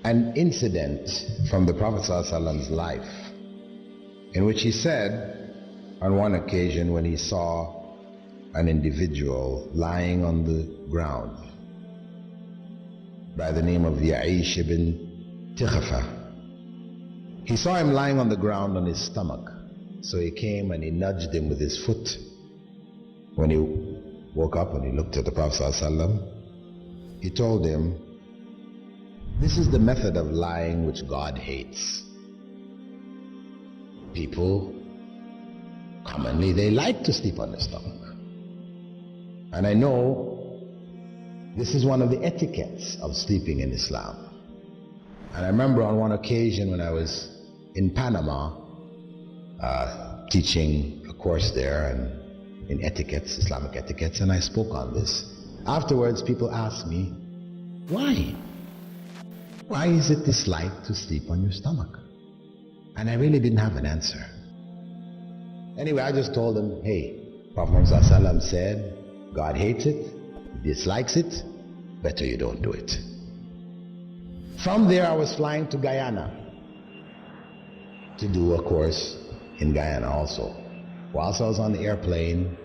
an incident from the Prophet ﷺ's life in which he said on one occasion when he saw an individual lying on the ground by the name of Ya'ish ibn Tikhafa. He saw him lying on the ground on his stomach, so he came and he nudged him with his foot. When he woke up and he looked at the Prophet ﷺ, he told him, "This is the method of lying which God hates." People commonly, they like to sleep on their stomach. And I know this is one of the etiquettes of sleeping in Islam. And I remember on one occasion when I was in Panama teaching a course there and in etiquettes, Islamic etiquettes, and I spoke on this. Afterwards, people asked me, why? Why is it disliked to sleep on your stomach? And I really didn't have an answer. Anyway, I just told them, hey, Prophet Muhammad said, God hates it, dislikes it, better you don't do it. From there, I was flying to Guyana to do a course in Guyana also. Whilst I was on the airplane,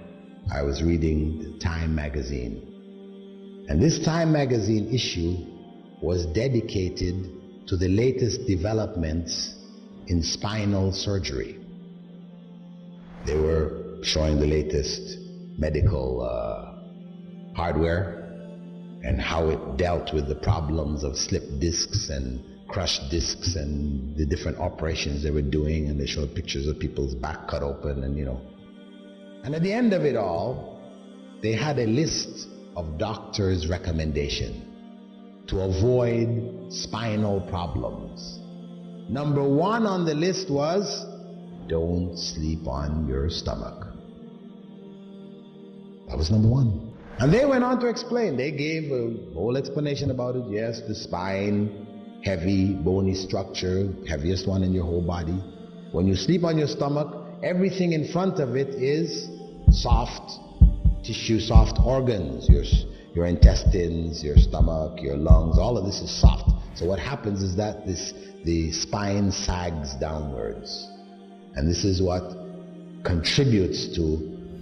I was reading the Time magazine. And this Time magazine issue was dedicated to the latest developments in spinal surgery. They were showing the latest medical hardware and how it dealt with the problems of slipped discs and crushed discs and the different operations they were doing, and they showed pictures of people's back cut open and And at the end of it all, they had a list of doctors' recommendation to avoid spinal problems. Number one on the list was, don't sleep on your stomach. That was number one. And they went on to explain. They gave a whole explanation about it. Yes, the spine, heavy, bony structure, heaviest one in your whole body. When you sleep on your stomach, everything in front of it is soft tissue, soft organs. Your intestines, your stomach, your lungs, all of this is soft. So what happens is that the spine sags downwards. And this is what contributes to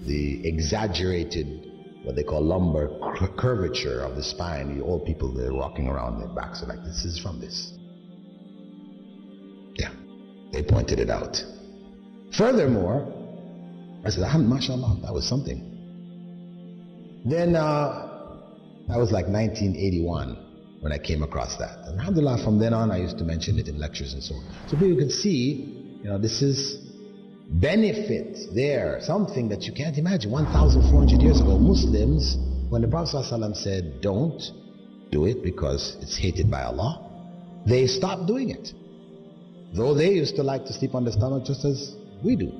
the exaggerated, what they call lumbar curvature of the spine. The old people, they're walking around, their backs are like this. Is from this. Yeah, they pointed it out. Furthermore, I said, mashallah, that was something. Then that was like 1981 when I came across that. And alhamdulillah, from then on, I used to mention it in lectures and so on. So people can see, this is benefit there, something that you can't imagine. 1,400 years ago, Muslims, when the Prophet ﷺ said, don't do it because it's hated by Allah, they stopped doing it. Though they used to like to sleep on the stomach just as we do.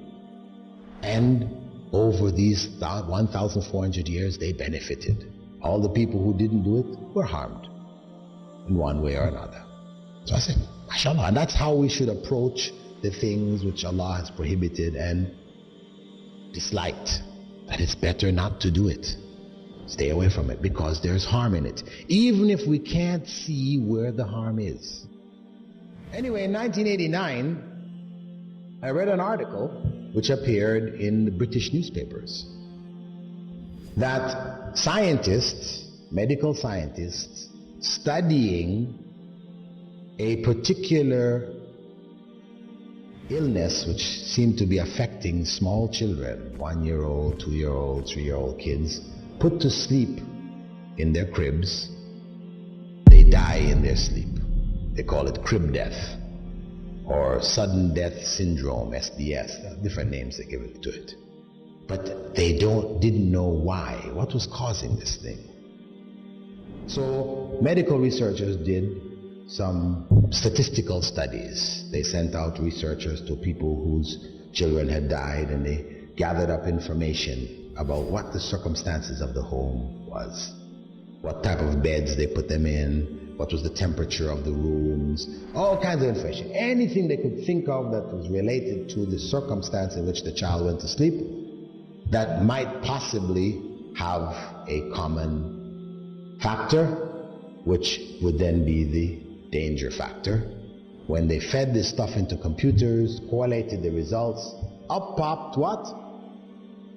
And over these 1,400 years, they benefited. All the people who didn't do it were harmed in one way or another. So I said, mashallah, and that's how we should approach the things which Allah has prohibited and disliked. That it's better not to do it. Stay away from it because there's harm in it, even if we can't see where the harm is. Anyway, in 1989, I read an article which appeared in the British newspapers that scientists, medical scientists, studying a particular illness which seemed to be affecting small children, 1-year-old, 2-year-old, 3-year-old kids, put to sleep in their cribs, they die in their sleep. They call it crib death or sudden death syndrome, SDS, different names they give it to it. But they didn't know why, what was causing this thing. So medical researchers did some statistical studies. They sent out researchers to people whose children had died, and they gathered up information about what the circumstances of the home was, what type of beds they put them in, what was the temperature of the rooms, all kinds of information. Anything they could think of that was related to the circumstance in which the child went to sleep that might possibly have a common factor, which would then be the danger factor. When they fed this stuff into computers, correlated the results, up popped what?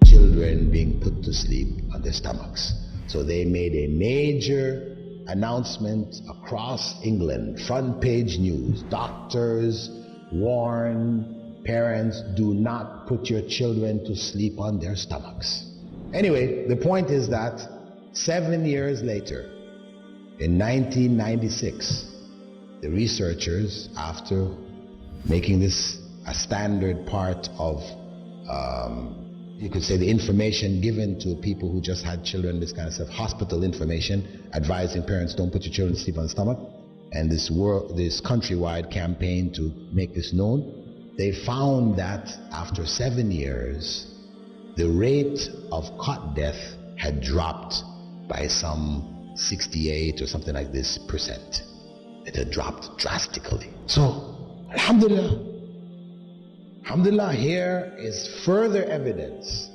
Children being put to sleep on their stomachs. So they made a major announcement across England, front page news. Doctors warn parents, do not put your children to sleep on their stomachs. Anyway, the point is that 7 years later, in 1996, the researchers, after making this a standard part of, you could say, the information given to people who just had children, this kind of stuff, hospital information, advising parents don't put your children to sleep on the stomach, and this countrywide campaign to make this known, they found that after 7 years, the rate of cot death had dropped by some 68 or something like this percent. It had dropped drastically. So, alhamdulillah. Alhamdulillah, here is further evidence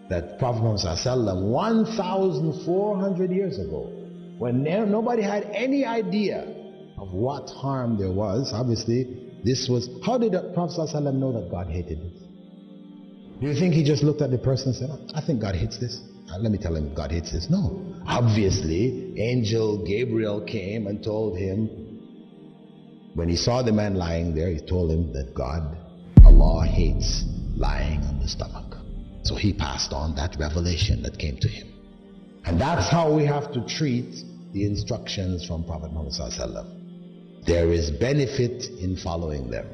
that Prophet Muhammad ﷺ 1,400 years ago, when nobody had any idea of what harm there was, obviously, this was, how did the Prophet ﷺ know that God hated this? Do you think he just looked at the person and said, I think God hates this? Let me tell him God hates this. No. Obviously, angel Gabriel came and told him, when he saw the man lying there, he told him that God, Allah hates lying on the stomach. So he passed on that revelation that came to him. And that's how we have to treat the instructions from Prophet Muhammad ﷺ. There is benefit in following them.